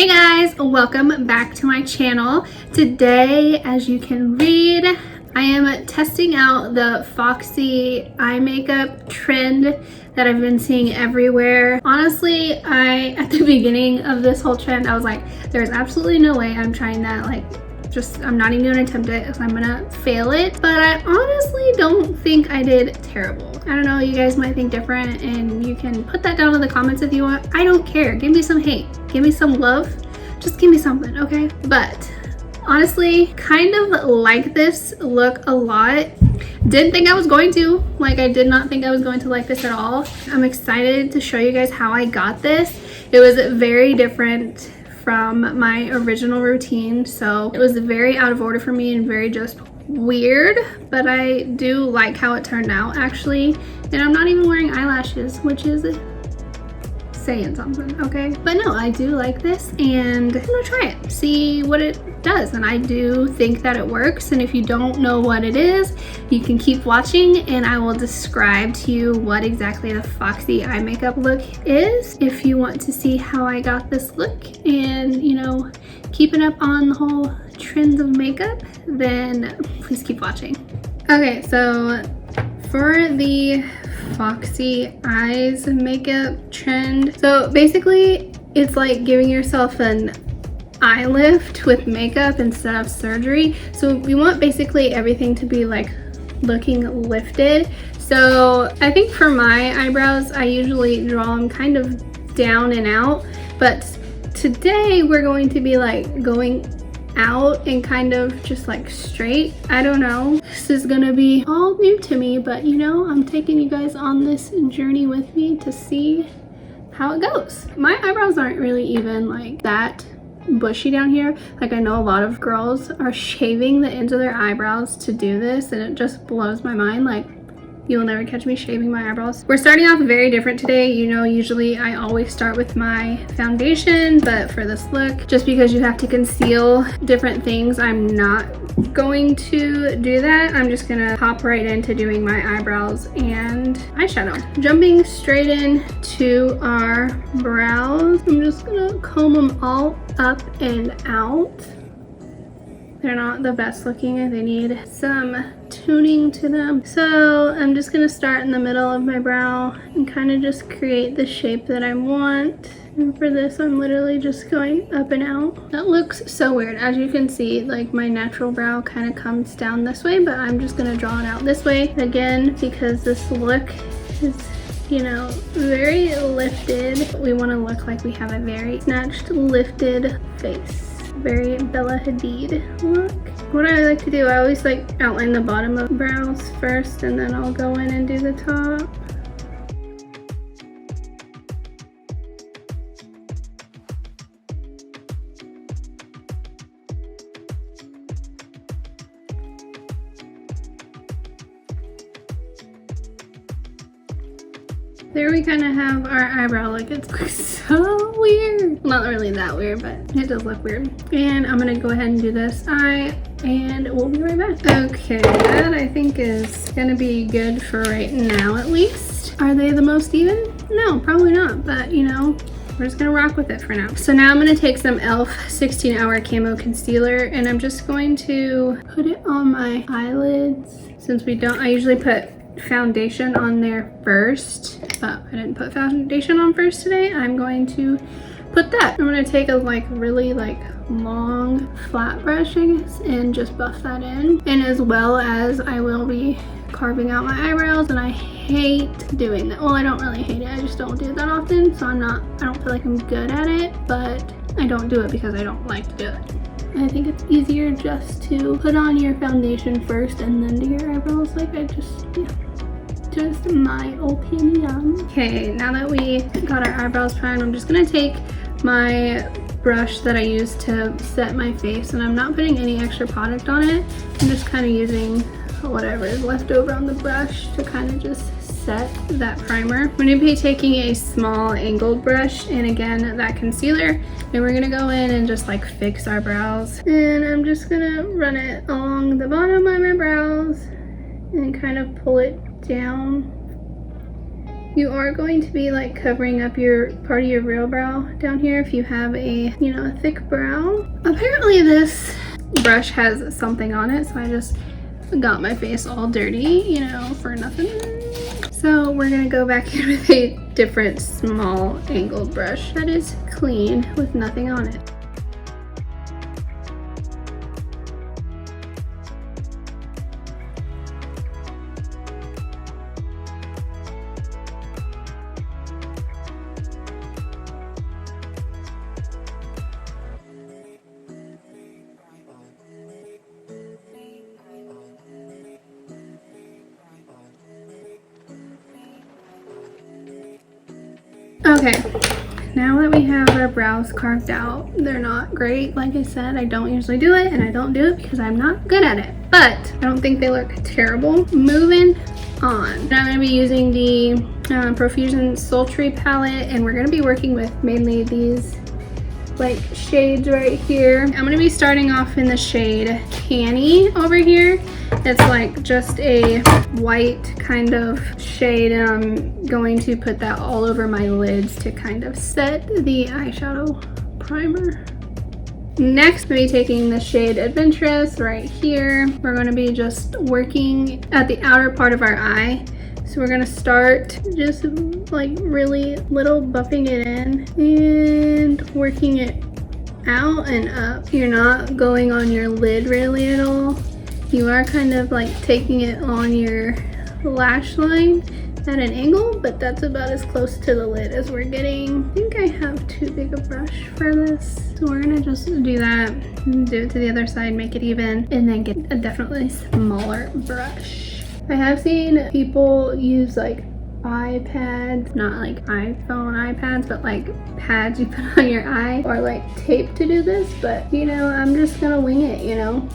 Hey guys, welcome back to my channel. Today, as you can read, I am testing out the FOXY eye makeup trend that I've been seeing everywhere. Honestly, at the beginning of this whole trend, I was like, there's absolutely no way I'm trying that. I'm not even gonna attempt it because I'm gonna fail it. But I honestly don't think I did terrible. I don't know, you guys might think different and you can put that down in the comments if you want. I don't care. Give me some hate. Give me some love. Just give me something, okay? But honestly, kind of like this look a lot. Didn't think I was going to. I did not think I was going to like this at all. I'm excited to show you guys how I got this. It was very different from my original routine, so it was very out of order for me and very just weird, but I do like how it turned out actually. And I'm not even wearing eyelashes, which is saying something, okay? But no, I do like this and I'm gonna try it, see what it does. And I do think that it works, and if you don't know what it is, you can keep watching and I will describe to you what exactly the FOXY eye makeup look is. If you want to see how I got this look and, you know, keeping up on the whole trends of makeup, then please keep watching. Okay, so for the FOXY eyes makeup trend, so basically it's like giving yourself an eye lift with makeup instead of surgery. So we want basically everything to be like looking lifted. So I think for my eyebrows, I usually draw them kind of down and out, but today we're going to be like going out and kind of just like straight. I don't know, this is gonna be all new to me, but you know, I'm taking you guys on this journey with me to see how it goes. My eyebrows aren't really even like that bushy down here. Like, I know a lot of girls are shaving the ends of their eyebrows to do this, and it just blows my mind. Like, you'll never catch me shaving my eyebrows. We're starting off very different today. You know, usually I always start with my foundation, but for this look, just because you have to conceal different things, I'm not going to do that. I'm just gonna hop right into doing my eyebrows and eyeshadow. Jumping straight in to our brows, I'm just gonna comb them all up and out. They're not the best looking. They need some tuning to them. So I'm just gonna start in the middle of my brow and kind of just create the shape that I want. And for this, I'm literally just going up and out. That looks so weird. As you can see, like, my natural brow kind of comes down this way, but I'm just gonna draw it out this way again because this look is, you know, very lifted. We want to look like we have a very snatched, lifted face. Very Bella Hadid look. What I like to do, I always like outline the bottom of brows first and then I'll go in and do the top. There we kind of have our eyebrow look. It looks so weird. Not really that weird, but it does look weird. And I'm gonna go ahead and do this eye and we'll be right back. Okay, that I think is gonna be good for right now at least. Are they the most even? No, probably not, but you know, we're just gonna rock with it for now. So now I'm gonna take some e.l.f. 16-hour camo concealer and I'm just going to put it on my eyelids. Since I usually put foundation on there first, but I didn't put foundation on first today. I'm going to put that. I'm going to take a really long flat brush, I guess, and just buff that in. And as well as I will be carving out my eyebrows, and I hate doing that. Well, I don't really hate it, I just don't do it that often, so I don't feel like I'm good at it, but I don't do it because I don't like to do it. I think it's easier just to put on your foundation first and then do your eyebrows. Just my opinion. Okay, now that we got our eyebrows primed, I'm just gonna take my brush that I use to set my face, and I'm not putting any extra product on it. I'm just kind of using whatever is left over on the brush to kind of just set that primer. I'm going to be taking a small angled brush and again that concealer, and we're going to go in and just like fix our brows. And I'm just going to run it along the bottom of my brows and kind of pull it down You are going to be like covering up your part of your real brow down here if you have a, you know, a thick brow. Apparently this brush has something on it, so I just got my face all dirty, you know, for nothing. So we're gonna go back in with a different small angled brush that is clean with nothing on it. Okay, now that we have our brows carved out, they're not great. Like I said, I don't usually do it, and I don't do it because I'm not good at it. But I don't think they look terrible. Moving on. Now I'm going to be using the Profusion Sultry palette, and we're going to be working with mainly these like shades right here. I'm going to be starting off in the shade Canny over here. It's like just a white kind of shade, and I'm going to put that all over my lids to kind of set the eyeshadow primer. Next, I'm going to be taking the shade Adventurous right here. We're going to be just working at the outer part of our eye. So we're going to start just like really little buffing it in and working it out and up. You're not going on your lid really at all. You are kind of like taking it on your lash line at an angle, but that's about as close to the lid as we're getting. I think I have too big a brush for this. So we're gonna just do that and do it to the other side, make it even, and then get a definitely smaller brush. I have seen people use like iPads, not like iPhone iPads, but like pads you put on your eye, or like tape to do this, but you know, I'm just gonna wing it, you know.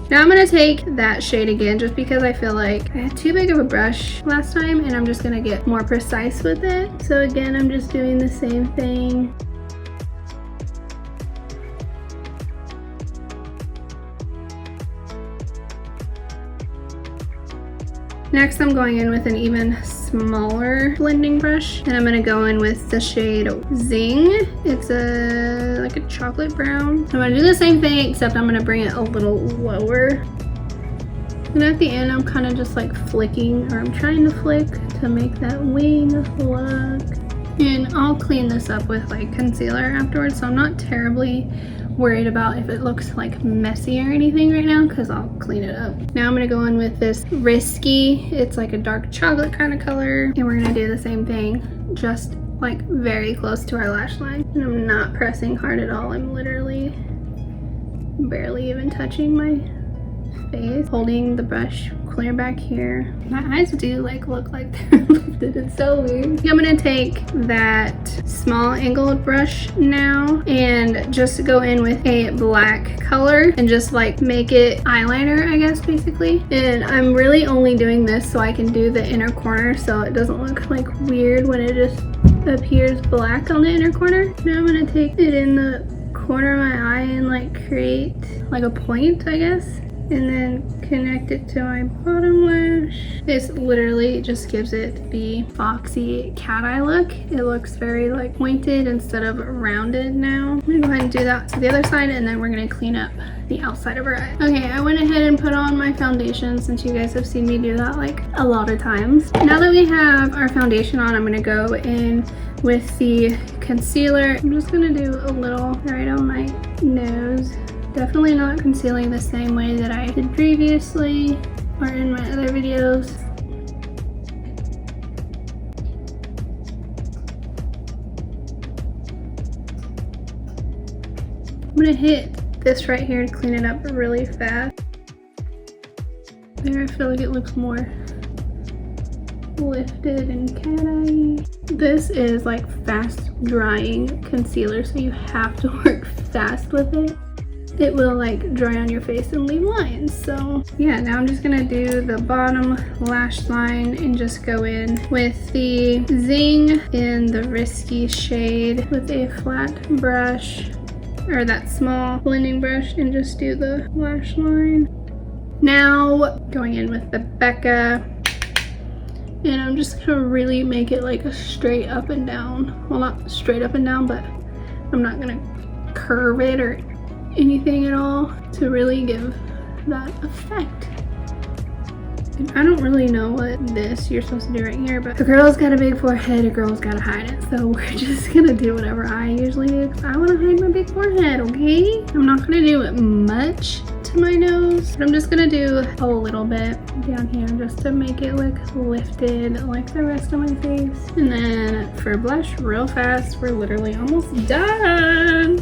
Now I'm going to take that shade again just because I feel like I had too big of a brush last time, and I'm just going to get more precise with it. So again, I'm just doing the same thing. Next, I'm going in with an even smaller blending brush, and I'm going to go in with the shade Zing. It's like a chocolate brown. I'm going to do the same thing, except I'm going to bring it a little lower. And at the end, I'm kind of just like flicking, or I'm trying to flick to make that wing look. And I'll clean this up with like concealer afterwards, so I'm not terribly worried about if it looks like messy or anything right now, because I'll clean it up. Now I'm gonna go in with this Risky. It's like a dark chocolate kind of color, and we're gonna do the same thing, just like very close to our lash line. And I'm not pressing hard at all. I'm literally barely even touching my face, holding the brush clear back here. My eyes do like look like they're lifted. It's so weird. I'm gonna take that small angled brush now and just go in with a black color and just like make it eyeliner, I guess, basically. And I'm really only doing this so I can do the inner corner so it doesn't look like weird when it just appears black on the inner corner. Now I'm gonna take it in the corner of my eye and like create like a point, I guess, and then connect it to my bottom lash. This literally just gives it the Foxy cat eye look. It looks very like pointed instead of rounded now. I'm gonna go ahead and do that to the other side, and then we're gonna clean up the outside of her eye. Okay, I went ahead and put on my foundation, since you guys have seen me do that like a lot of times. Now that we have our foundation on, I'm gonna go in with the concealer. I'm just gonna do a little right on my nose. Definitely not concealing the same way that I did previously or in my other videos. I'm gonna hit this right here to clean it up really fast. There, I feel like it looks more lifted and cat-eye. This is like fast drying concealer, so you have to work fast with it. It will like dry on your face and leave lines. So yeah, now I'm just gonna do the bottom lash line and just go in with the Zing in the Risky shade with a flat brush, or that small blending brush, and just do the lash line. Now going in with the Becca And I'm just gonna really make it like a straight up and down. Well, not straight up and down, but I'm not gonna curve it or anything at all to really give that effect. And I don't really know what this you're supposed to do right here, but a girl's got a big forehead, a girl's gotta hide it. So we're just gonna do whatever I usually do because I wanna hide my big forehead, okay? I'm not gonna do much to my nose, but I'm just gonna do a little bit down here just to make it look lifted like the rest of my face. And then for blush, real fast, we're literally almost done.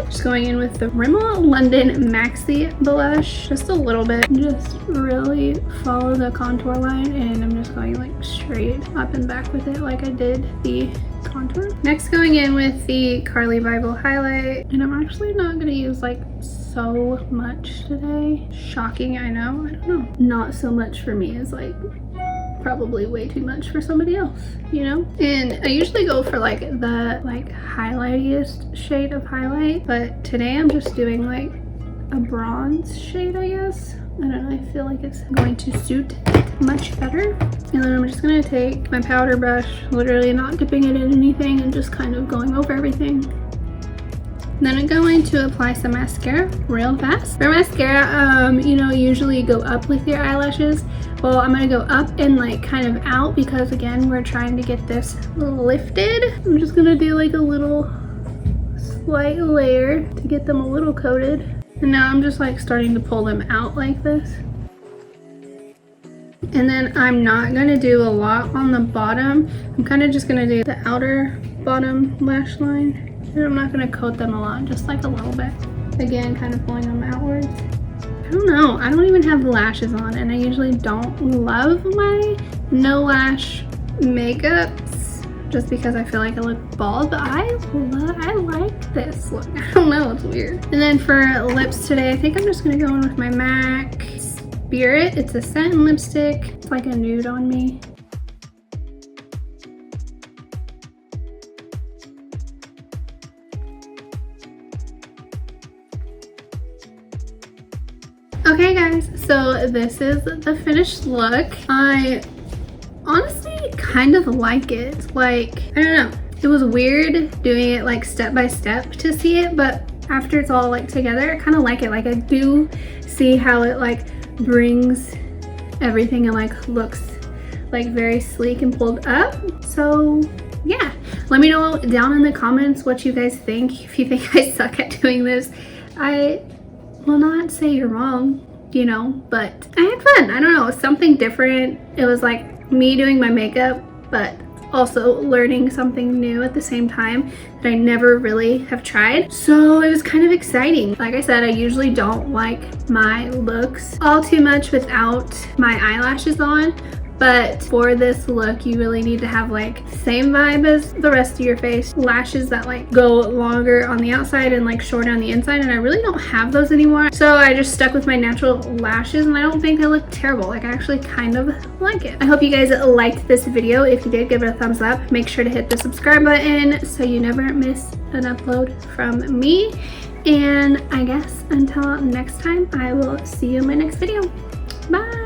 Just going in with the Rimmel London Maxi blush, just a little bit, just really follow the contour line, and I'm just going like straight up and back with it like I did the contour. Next, going in with the Carly Bible highlight, and I'm actually not gonna use like so much today. Shocking, I know, I don't know. Not so much for me is like probably way too much for somebody else, you know? And I usually go for like the highlightiest shade of highlight, but today I'm just doing like a bronze shade, I guess. I don't know, I feel like it's going to suit it much better. And then I'm just gonna take my powder brush, literally not dipping it in anything and just kind of going over everything. Then I'm going to apply some mascara real fast. For mascara, you know, usually go up with your eyelashes. Well, I'm gonna go up and like kind of out because again, we're trying to get this lifted. I'm just gonna do like a little slight layer to get them a little coated. And now I'm just like starting to pull them out like this. And then I'm not gonna do a lot on the bottom. I'm kind of just gonna do the outer bottom lash line. And I'm not gonna coat them a lot, just like a little bit. Again, kind of pulling them outwards. I don't know, I don't even have lashes on, and I usually don't love my no lash makeups just because I feel like I look bald, but I like this look. I don't know, it's weird. And then for lips today, I think I'm just gonna go in with my MAC Spirit. It's a scent and lipstick. It's like a nude on me. Okay guys, so this is the finished look. I honestly kind of like it. Like, I don't know, it was weird doing it like step by step to see it, but after it's all like together, I kind of like it. Like I do see how it like brings everything and like looks like very sleek and pulled up. So yeah, let me know down in the comments what you guys think. If you think I suck at doing this, I will not say you're wrong, you know, but I had fun. I don't know, something different. It was like me doing my makeup, but also learning something new at the same time that I never really have tried. So it was kind of exciting. Like I said, I usually don't like my looks all too much without my eyelashes on, but for this look, you really need to have like same vibe as the rest of your face. Lashes that like go longer on the outside and like short on the inside, and I really don't have those anymore. So I just stuck with my natural lashes, and I don't think they look terrible. Like I actually kind of like it. I hope you guys liked this video. If you did, give it a thumbs up. Make sure to hit the subscribe button so you never miss an upload from me. And I guess until next time, I will see you in my next video. Bye.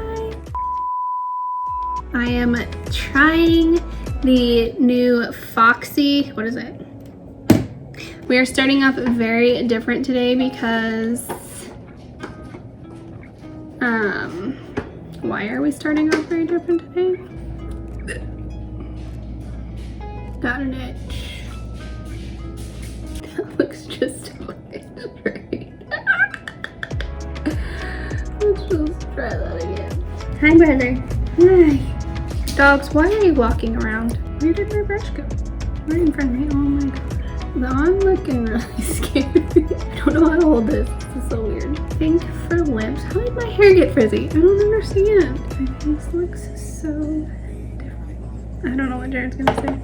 I am trying the new FOXY, what is it? We are starting off very different today because, why are we starting off very different today? Got an itch. That looks just right. Let's just try that again. Hi, brother. Hi. Dogs, why are you walking around? Where did my brush go? Right in front of me. Oh my god. Though I'm looking really scared. I don't know how to hold this. This is so weird. I think for lips, how did my hair get frizzy? I don't understand. My face looks so different. I don't know what Jared's gonna say.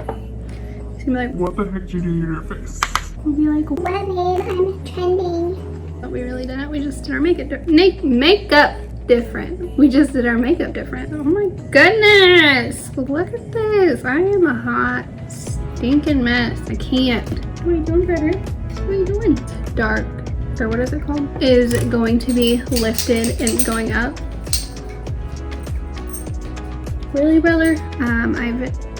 He's gonna be like, what the heck did you do to your face? We'll be like, what? I'm trending. But we really didn't. We just did our makeup different. We just did our makeup different. Oh my goodness, look at this. I am a hot stinking mess. I can't. What are you doing, Frederick? What are you doing? Dark, or what is it called, is going to be lifted and going up. Really, brother? I've